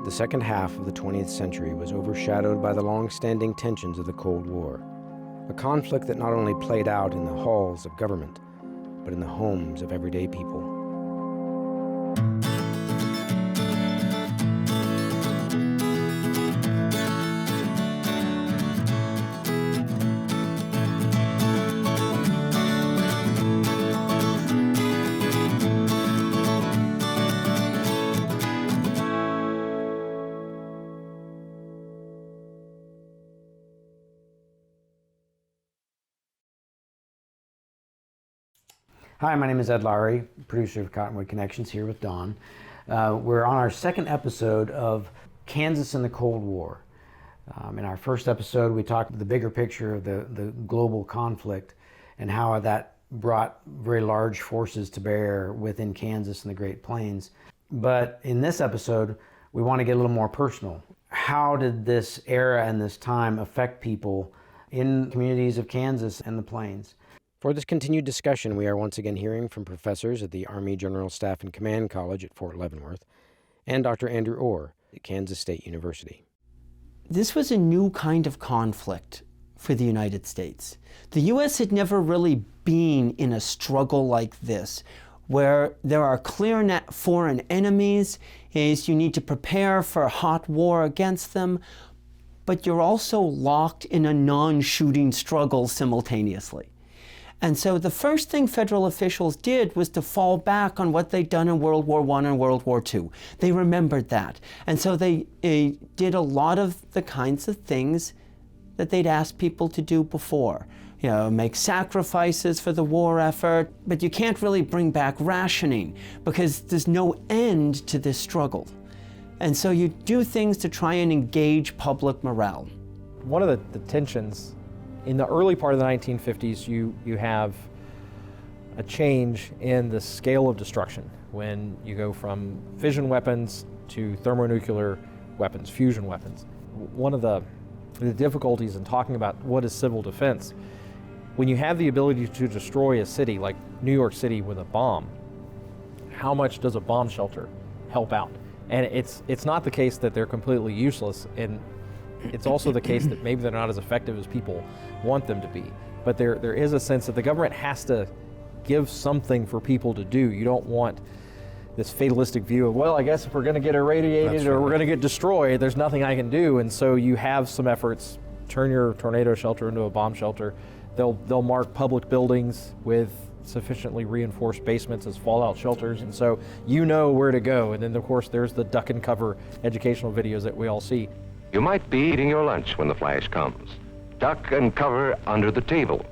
the second half of the 20th century was overshadowed by the long-standing tensions of the Cold War, a conflict that not only played out in the halls of government, but in the homes of everyday people. Hi, my name is Ed Lowry, producer of Cottonwood Connections, here with Don. We're on our second episode of Kansas and the Cold War. In our first episode, we talked the bigger picture of the global conflict and how that brought very large forces to bear within Kansas and the Great Plains. But in this episode, we want to get a little more personal. How did this era and this time affect people in communities of Kansas and the Plains? For this continued discussion, we are once again hearing from professors at the Army General Staff and Command College at Fort Leavenworth and Dr. Andrew Orr at Kansas State University. This was a new kind of conflict for the United States. The U.S. had never really been in a struggle like this, where there are clear foreign enemies, is you need to prepare for a hot war against them, but you're also locked in a non-shooting struggle simultaneously. And so the first thing federal officials did was to fall back on what they'd done in World War I and World War II. They remembered that. And so they did a lot of the kinds of things that they'd asked people to do before. You know, make sacrifices for the war effort, but you can't really bring back rationing because there's no end to this struggle. And so you do things to try and engage public morale. One of the tensions in the early part of the 1950s, you have a change in the scale of destruction when you go from fission weapons to thermonuclear weapons, fusion weapons. One of the difficulties in talking about what is civil defense, when you have the ability to destroy a city like New York City with a bomb, how much does a bomb shelter help out? And it's not the case that they're completely useless, and it's also the case that maybe they're not as effective as people want them to be. But there is a sense that the government has to give something for people to do. You don't want this fatalistic view of, well, I guess if we're going to get irradiated or we're going to get destroyed, there's nothing I can do. And so you have some efforts, turn your tornado shelter into a bomb shelter. They'll mark public buildings with sufficiently reinforced basements as fallout shelters, and so you know where to go. And then of course there's the duck and cover educational videos that we all see. You might be eating your lunch when the flash comes. Duck and cover under the table.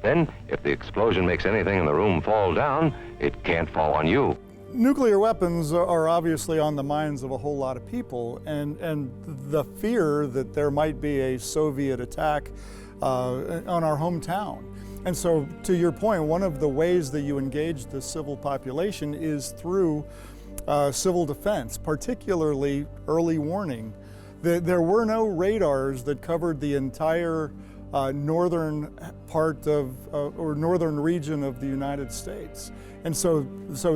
Then, if the explosion makes anything in the room fall down, it can't fall on you. Nuclear weapons are obviously on the minds of a whole lot of people, and the fear that there might be a Soviet attack on our hometown. And so, to your point, one of the ways that you engage the civil population is through civil defense, particularly early warning. There were no radars that covered the entire northern part of, or northern region of the United States. And so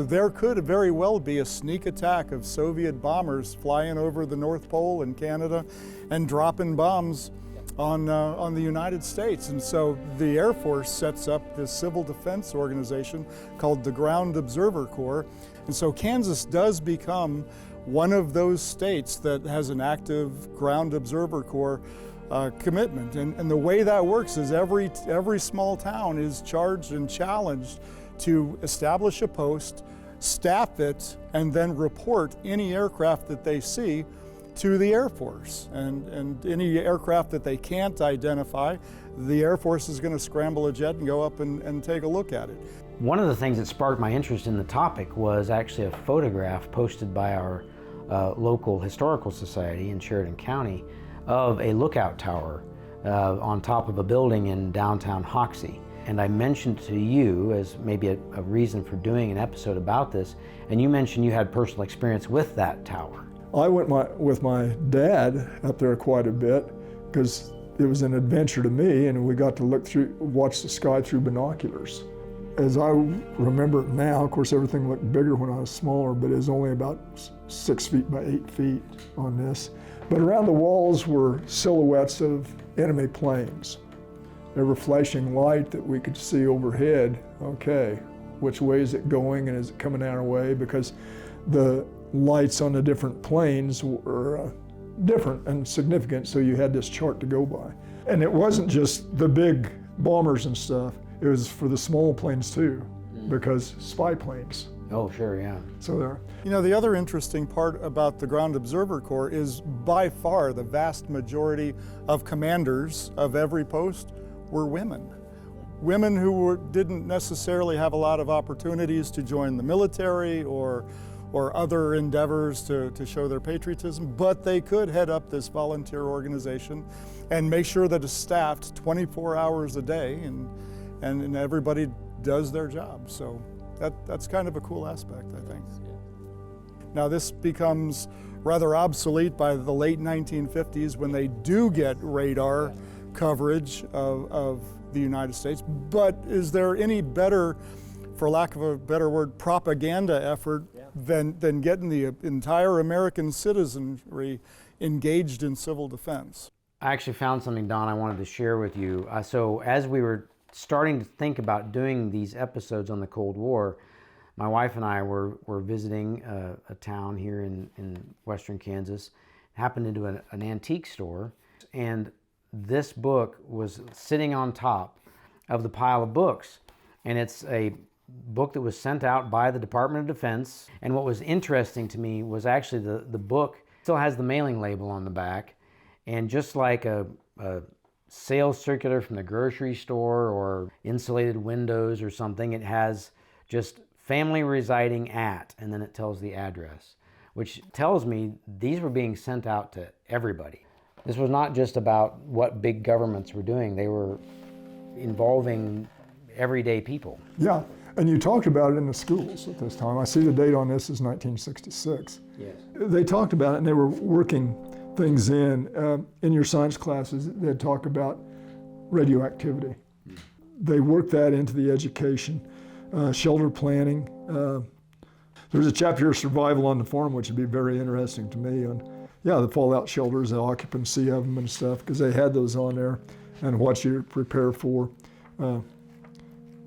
there could very well be a sneak attack of Soviet bombers flying over the North Pole and Canada and dropping bombs on the United States. And so the Air Force sets up this civil defense organization called the Ground Observer Corps. And so Kansas does become one of those states that has an active Ground Observer Corps commitment. And the way that works is every small town is charged and challenged to establish a post, staff it, and then report any aircraft that they see to the Air Force. And any aircraft that they can't identify, the Air Force is going to scramble a jet and go up and take a look at it. One of the things that sparked my interest in the topic was actually a photograph posted by our local historical society in Sheridan County of a lookout tower on top of a building in downtown Hoxie. And I mentioned to you as maybe a reason for doing an episode about this, and you mentioned you had personal experience with that tower. I went with my dad up there quite a bit because it was an adventure to me, and we got to watch the sky through binoculars. as I remember it now, of course everything looked bigger when I was smaller, but it was only about 6 feet by 8 feet on this. But around the walls were silhouettes of enemy planes. There were flashing light that we could see overhead. Okay, which way is it going and is it coming our way? Because the lights on the different planes were different and significant, so you had this chart to go by. And it wasn't just the big bombers and stuff, it was for the small planes too, because spy planes. Oh, sure, yeah. So there. You know, the other interesting part about the Ground Observer Corps is by far the vast majority of commanders of every post were women. Women who didn't necessarily have a lot of opportunities to join the military or other endeavors to show their patriotism, but they could head up this volunteer organization and make sure that it's staffed 24 hours a day and everybody does their job. So that's kind of a cool aspect, I think. Now this becomes rather obsolete by the late 1950s when they do get radar coverage of the United States, but is there any better, for lack of a better word, propaganda effort than getting the entire American citizenry engaged in civil defense? I actually found something, Don, I wanted to share with you. So as we were starting to think about doing these episodes on the Cold War, my wife and I were visiting a town here in western Kansas, happened into an antique store, and this book was sitting on top of the pile of books. And it's a book that was sent out by the Department of Defense. And what was interesting to me was actually the book still has the mailing label on the back. And just like a sales circular from the grocery store or insulated windows or something, it has just family residing at, and then it tells the address, which tells me these were being sent out to everybody. This was not just about what big governments were doing. They were involving everyday people. Yeah, and you talked about it in the schools at this time. I see the date on this is 1966. Yes. They talked about it and they were working things in your science classes. They'd talk about radioactivity. They worked that into the education, shelter planning. There's a chapter here, Survival on the Farm, which would be very interesting to me on, the fallout shelters, the occupancy of them and stuff, because they had those on there and what you prepare for.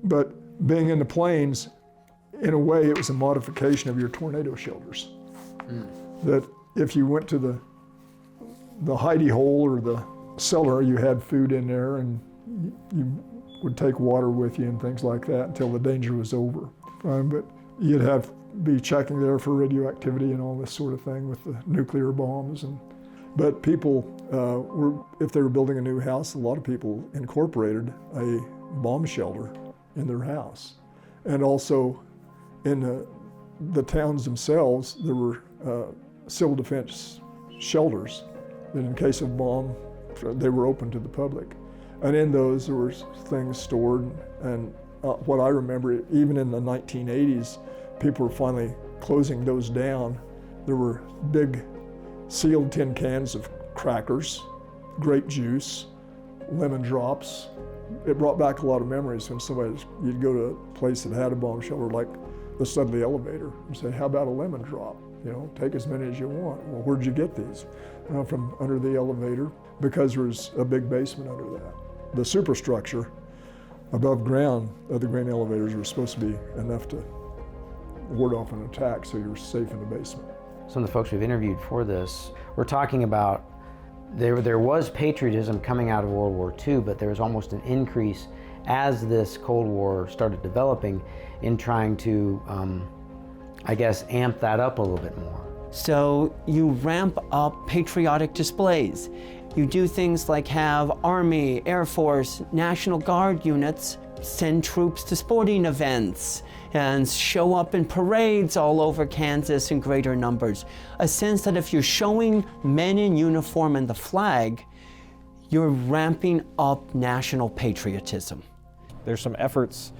But being in the plains, in a way, it was a modification of your tornado shelters. That if you went to the hidey hole or the cellar, you had food in there and you would take water with you and things like that until the danger was over. But you'd be checking there for radioactivity and all this sort of thing with the nuclear bombs. But people if they were building a new house, a lot of people incorporated a bomb shelter in their house. And also in the towns themselves, there were civil defense shelters that in case of bomb, they were open to the public. And in those, there were things stored. And what I remember, even in the 1980s, people were finally closing those down. There were big sealed tin cans of crackers, grape juice, lemon drops. It brought back a lot of memories when you'd go to a place that had a bomb shelter, like the Studley elevator, and say, how about a lemon drop? Take as many as you want. Well, where'd you get these? From under the elevator, because there was a big basement under that. The superstructure above ground of the grain elevators were supposed to be enough to ward off an attack, so you were safe in the basement. Some of the folks we've interviewed for this, we're talking about there was patriotism coming out of World War II, but there was almost an increase as this Cold War started developing in trying to, amp that up a little bit more. So you ramp up patriotic displays. You do things like have Army, Air Force, National Guard units send troops to sporting events and show up in parades all over Kansas in greater numbers. A sense that if you're showing men in uniform and the flag, you're ramping up national patriotism. There's some efforts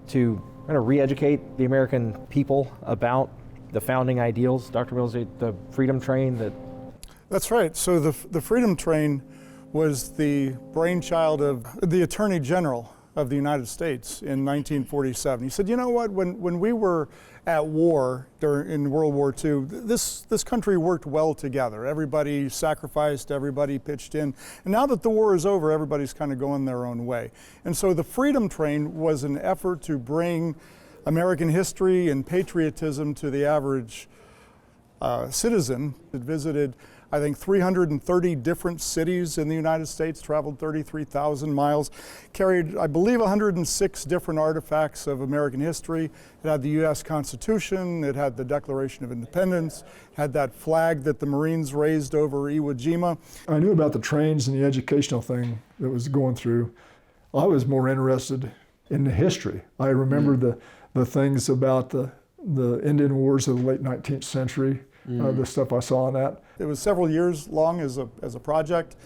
to kind of re-educate the American people about the founding ideals. Dr. Mills, the Freedom Train That's right. So the Freedom Train was the brainchild of the Attorney General of the United States in 1947. He said, you know what, when we were at war in World War II, this country worked well together. Everybody sacrificed, everybody pitched in. And now that the war is over, everybody's kind of going their own way. And so the Freedom Train was an effort to bring American history and patriotism to the average citizen. It visited, I think, 330 different cities in the United States, traveled 33,000 miles, carried, I believe, 106 different artifacts of American history. It had the U.S. Constitution, it had the Declaration of Independence, it had that flag that the Marines raised over Iwo Jima. I knew about the trains and the educational thing that was going through. I was more interested in the history. I remember the things about the Indian Wars of the late 19th century, the stuff I saw on that. It was several years long as a project.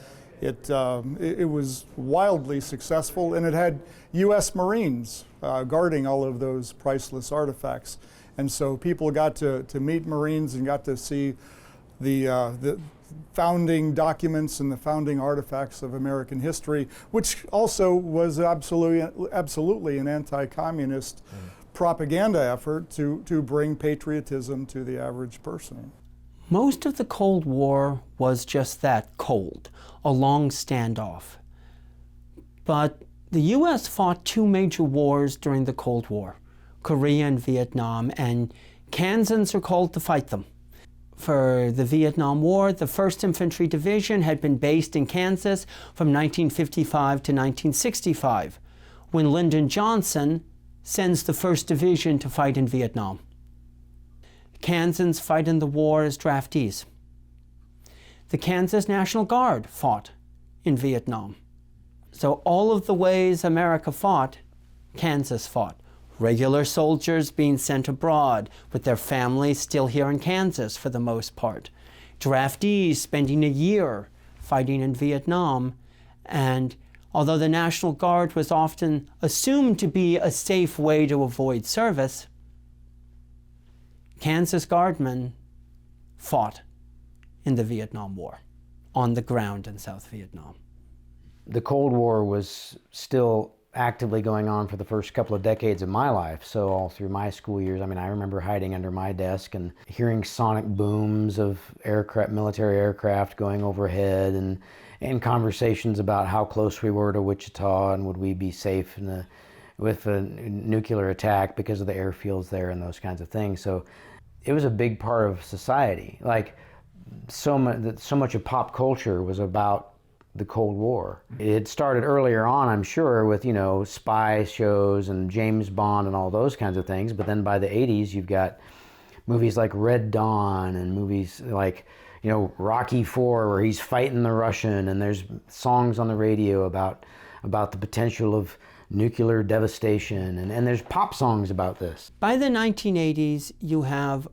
It was wildly successful, and it had U.S. Marines guarding all of those priceless artifacts. And so people got to meet Marines and got to see the founding documents and the founding artifacts of American history, which also was absolutely an anti-communist propaganda effort to bring patriotism to the average person. Most of the Cold War was just that, cold, a long standoff. But the U.S. fought two major wars during the Cold War, Korea and Vietnam, and Kansans are called to fight them. For the Vietnam War, the 1st Infantry Division had been based in Kansas from 1955 to 1965, when Lyndon Johnson sends the 1st Division to fight in Vietnam. Kansans fight in the war as draftees. The Kansas National Guard fought in Vietnam. So all of the ways America fought, Kansas fought. Regular soldiers being sent abroad with their families still here in Kansas for the most part. Draftees spending a year fighting in Vietnam, and although the National Guard was often assumed to be a safe way to avoid service, Kansas Guardmen fought in the Vietnam War on the ground in South Vietnam. The Cold War was still actively going on for the first couple of decades of my life. So all through my school years, I mean, I remember hiding under my desk and hearing sonic booms of aircraft, military aircraft going overhead, and conversations about how close we were to Wichita and would we be safe with a nuclear attack because of the airfields there and those kinds of things. So it was a big part of society. Like so much of pop culture was about the Cold War. It had started earlier on, I'm sure, with, you know, spy shows and James Bond and all those kinds of things. But then by the 80s, you've got movies like Red Dawn and movies like, you know, Rocky IV, where he's fighting the Russian, and there's songs on the radio about the potential of nuclear devastation, and there's pop songs about this. By the 1980s, you have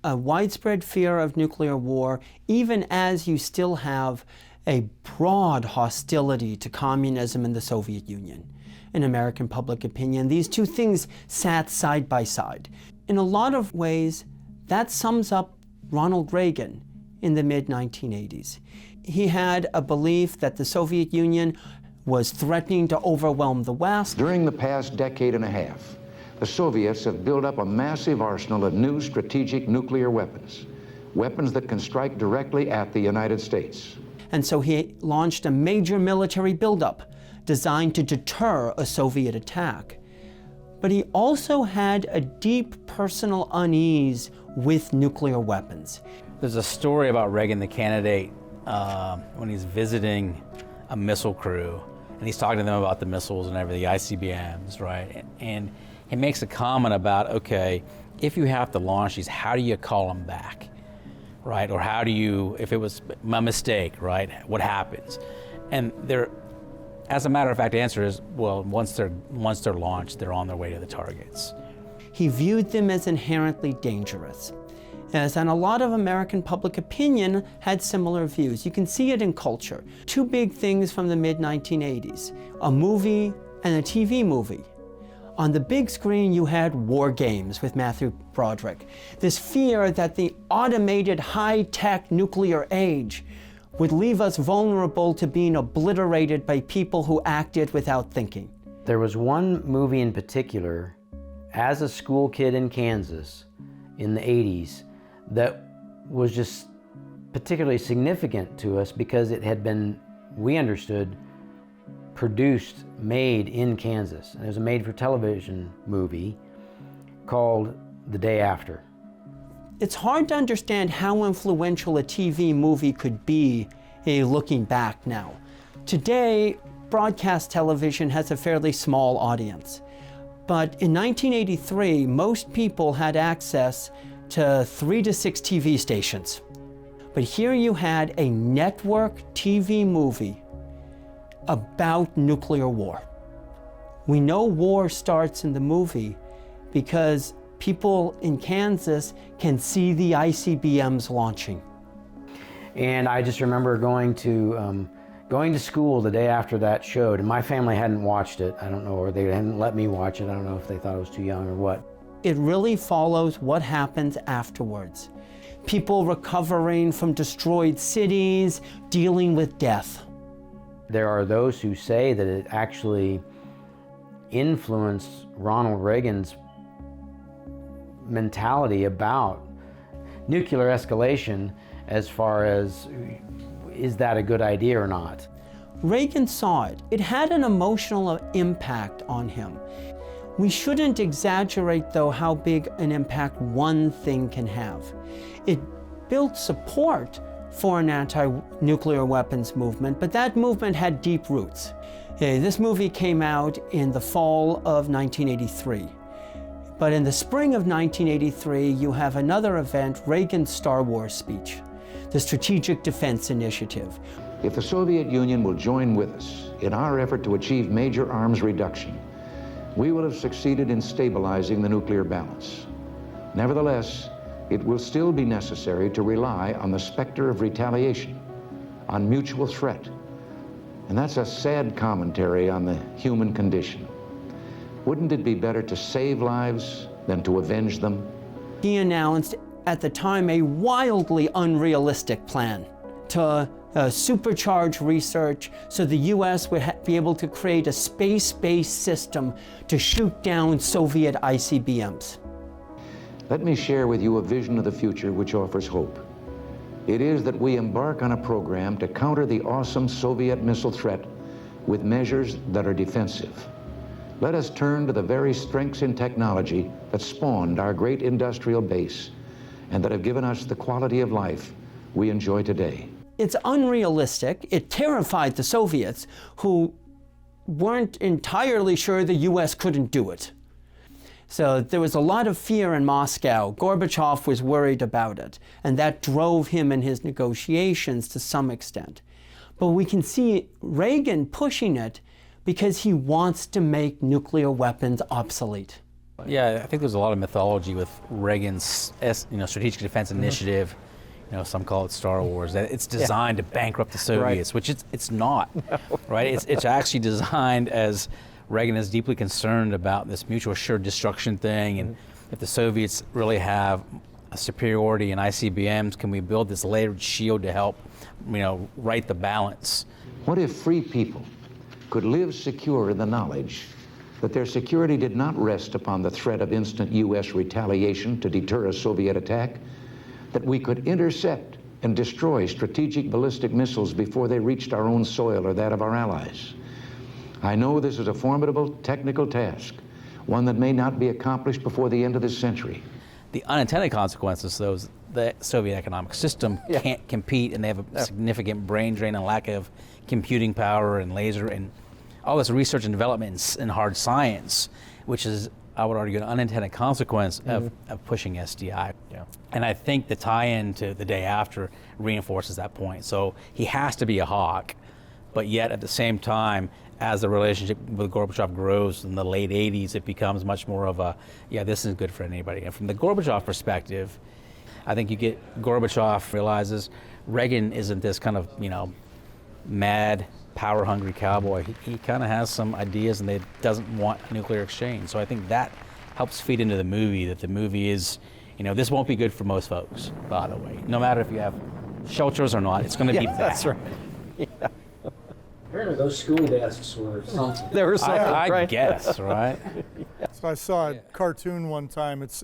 a widespread fear of nuclear war, even as you still have a broad hostility to communism in the Soviet Union. In American public opinion, these two things sat side by side. In a lot of ways, that sums up Ronald Reagan in the mid-1980s. He had a belief that the Soviet Union was threatening to overwhelm the West. During the past decade and a half, the Soviets have built up a massive arsenal of new strategic nuclear weapons, weapons that can strike directly at the United States. And so he launched a major military buildup designed to deter a Soviet attack. But he also had a deep personal unease with nuclear weapons. There's a story about Reagan, the candidate, when he's visiting a missile crew, and he's talking to them about the missiles and everything, the ICBMs, right? And he makes a comment about, okay, if you have to launch these, how do you call them back, right? Or how do you, if it was a mistake, right, what happens? And as a matter of fact, the answer is, well, once they're launched, they're on their way to the targets. He viewed them as inherently dangerous. And a lot of American public opinion had similar views. You can see it in culture. Two big things from the mid-1980s, a movie and a TV movie. On the big screen, you had War Games with Matthew Broderick. This fear that the automated high-tech nuclear age would leave us vulnerable to being obliterated by people who acted without thinking. There was one movie in particular, as a school kid in Kansas in the 80s, that was just particularly significant to us because it had been, we understood, produced, made in Kansas. And it was a made-for-television movie called The Day After. It's hard to understand how influential a TV movie could be looking back now. Today, broadcast television has a fairly small audience. But in 1983, most people had access to 3 to 6 TV stations. But here you had a network TV movie about nuclear war. We know war starts in the movie because people in Kansas can see the ICBMs launching. And I just remember going to school the day after that showed, and my family hadn't watched it. I don't know, or they hadn't let me watch it. I don't know if they thought I was too young or what. It really follows what happens afterwards. People recovering from destroyed cities, dealing with death. There are those who say that it actually influenced Ronald Reagan's mentality about nuclear escalation as far as, is that a good idea or not? Reagan saw it. It had an emotional impact on him. We shouldn't exaggerate, though, how big an impact one thing can have. It built support for an anti-nuclear weapons movement, but that movement had deep roots. This movie came out in the fall of 1983. But in the spring of 1983, you have another event, Reagan's Star Wars speech, the Strategic Defense Initiative. If the Soviet Union will join with us in our effort to achieve major arms reduction, we will have succeeded in stabilizing the nuclear balance. Nevertheless, it will still be necessary to rely on the specter of retaliation, on mutual threat. And that's a sad commentary on the human condition. Wouldn't it be better to save lives than to avenge them? He announced at the time a wildly unrealistic plan to supercharge research so the US would be able to create a space-based system to shoot down Soviet ICBMs. Let me share with you a vision of the future which offers hope. It is that we embark on a program to counter the awesome Soviet missile threat with measures that are defensive. Let us turn to the very strengths in technology that spawned our great industrial base and that have given us the quality of life we enjoy today. It's unrealistic. It terrified the Soviets, who weren't entirely sure the US couldn't do it. So there was a lot of fear in Moscow. Gorbachev was worried about it, and that drove him in his negotiations to some extent. But we can see Reagan pushing it because he wants to make nuclear weapons obsolete. Yeah, I think there's a lot of mythology with Reagan's Strategic Defense Initiative. Some call it Star Wars. That it's designed to bankrupt the Soviets, which it's not. No. Right? It's actually designed as Reagan is deeply concerned about this mutual assured destruction thing, and if the Soviets really have a superiority in ICBMs, can we build this layered shield to help, right the balance? What if free people could live secure in the knowledge that their security did not rest upon the threat of instant U.S. retaliation to deter a Soviet attack, that we could intercept and destroy strategic ballistic missiles before they reached our own soil or that of our allies? I know this is a formidable technical task, one that may not be accomplished before the end of this century. The unintended consequences, though, is the Soviet economic system can't compete, and they have a significant brain drain and lack of computing power and laser and all this research and development in hard science, which is, I would argue, an unintended consequence of pushing SDI. Yeah. And I think the tie-in to The Day After reinforces that point. So he has to be a hawk, but yet at the same time, as the relationship with Gorbachev grows in the late 80s, it becomes much more of a, this isn't good for anybody. And from the Gorbachev perspective, I think you get Gorbachev realizes Reagan isn't this kind of, mad, power-hungry cowboy. He kind of has some ideas, and he doesn't want a nuclear exchange. So I think that helps feed into the movie, that the movie is, this won't be good for most folks, by the way. No matter if you have shelters or not, it's going to be bad. That's right. Yeah. Apparently those school desks were something. There were some, I right? guess, right? So I saw a cartoon one time. It's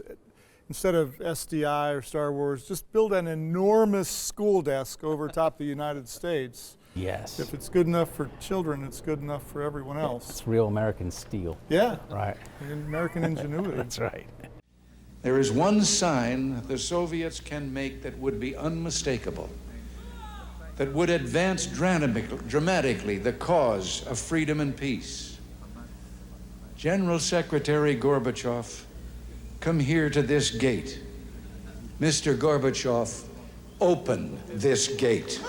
instead of SDI or Star Wars, just build an enormous school desk over top the United States. Yes. If it's good enough for children, it's good enough for everyone else. It's real American steel. Yeah, Right. American ingenuity. That's right. There is one sign the Soviets can make that would be unmistakable, that would advance dramatically the cause of freedom and peace. General Secretary Gorbachev, come here to this gate. Mr. Gorbachev, open this gate.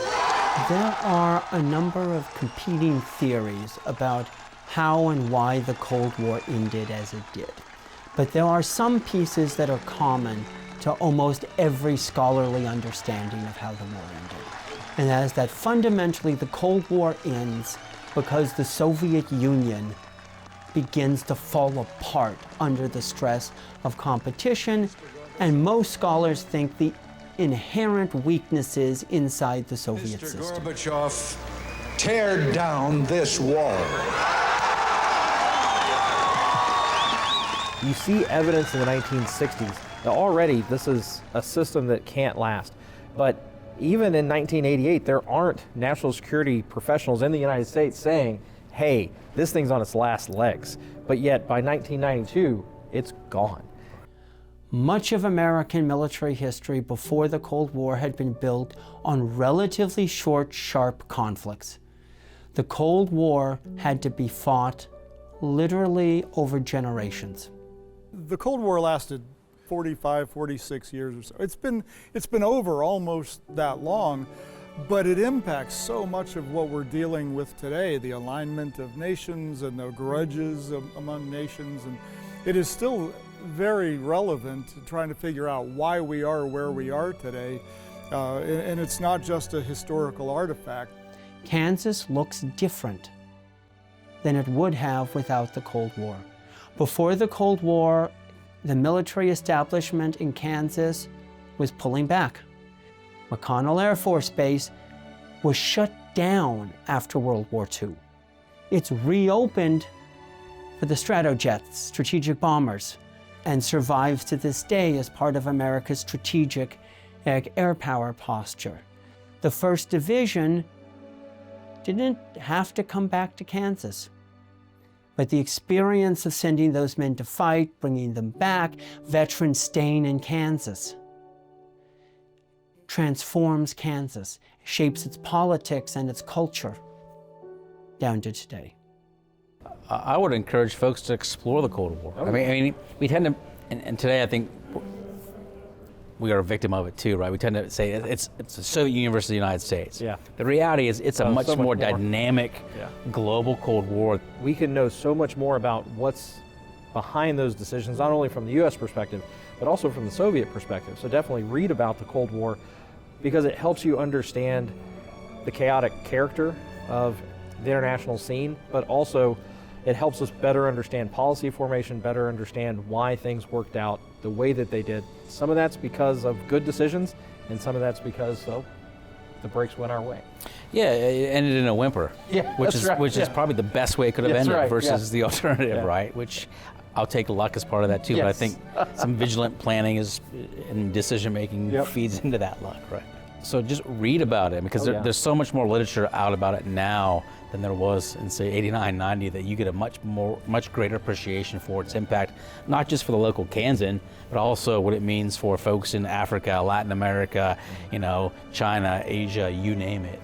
There are a number of competing theories about how and why the Cold War ended as it did. But there are some pieces that are common to almost every scholarly understanding of how the war ended. And that is that fundamentally the Cold War ends because the Soviet Union begins to fall apart under the stress of competition, and most scholars think the inherent weaknesses inside the Soviet Mr. system. Gorbachev, tear down this wall. You see evidence in the 1960s. Now already this is a system that can't last. But even in 1988, there aren't national security professionals in the United States saying, hey, this thing's on its last legs. But yet by 1992, it's gone. Much of American military history before the Cold War had been built on relatively short, sharp conflicts. The Cold War had to be fought literally over generations. The Cold War lasted 45, 46 years or so. It's been over almost that long, but it impacts so much of what we're dealing with today, the alignment of nations and the grudges among nations, and it is still very relevant trying to figure out why we are where we are today, and it's not just a historical artifact. Kansas looks different than it would have without the Cold War. Before the Cold War, the military establishment in Kansas was pulling back. McConnell Air Force Base was shut down after World War II. It's reopened for the Stratojets, strategic bombers, and survives to this day as part of America's strategic air power posture. The 1st Division didn't have to come back to Kansas. But the experience of sending those men to fight, bringing them back, veterans staying in Kansas, transforms Kansas, shapes its politics and its culture down to today. I would encourage folks to explore the Cold War. I mean, we tend to, and today I think we are a victim of it too, right? We tend to say it's the Soviet Union versus the United States. Yeah. The reality is it's a much more dynamic global Cold War. We can know so much more about what's behind those decisions, not only from the US perspective, but also from the Soviet perspective. So definitely read about the Cold War because it helps you understand the chaotic character of the international scene, but also it helps us better understand policy formation, better understand why things worked out the way that they did. Some of that's because of good decisions, and some of that's because the breaks went our way. Yeah, it ended in a whimper. Yeah, which is probably the best way it could have ended versus the alternative, right? Which I'll take luck as part of that too, but I think some vigilant planning and decision making feeds into that luck, right? So just read about it because there's so much more literature out about it now than there was in say 89, 90 that you get a much greater appreciation for its impact, not just for the local Kansan, but also what it means for folks in Africa, Latin America, China, Asia, you name it.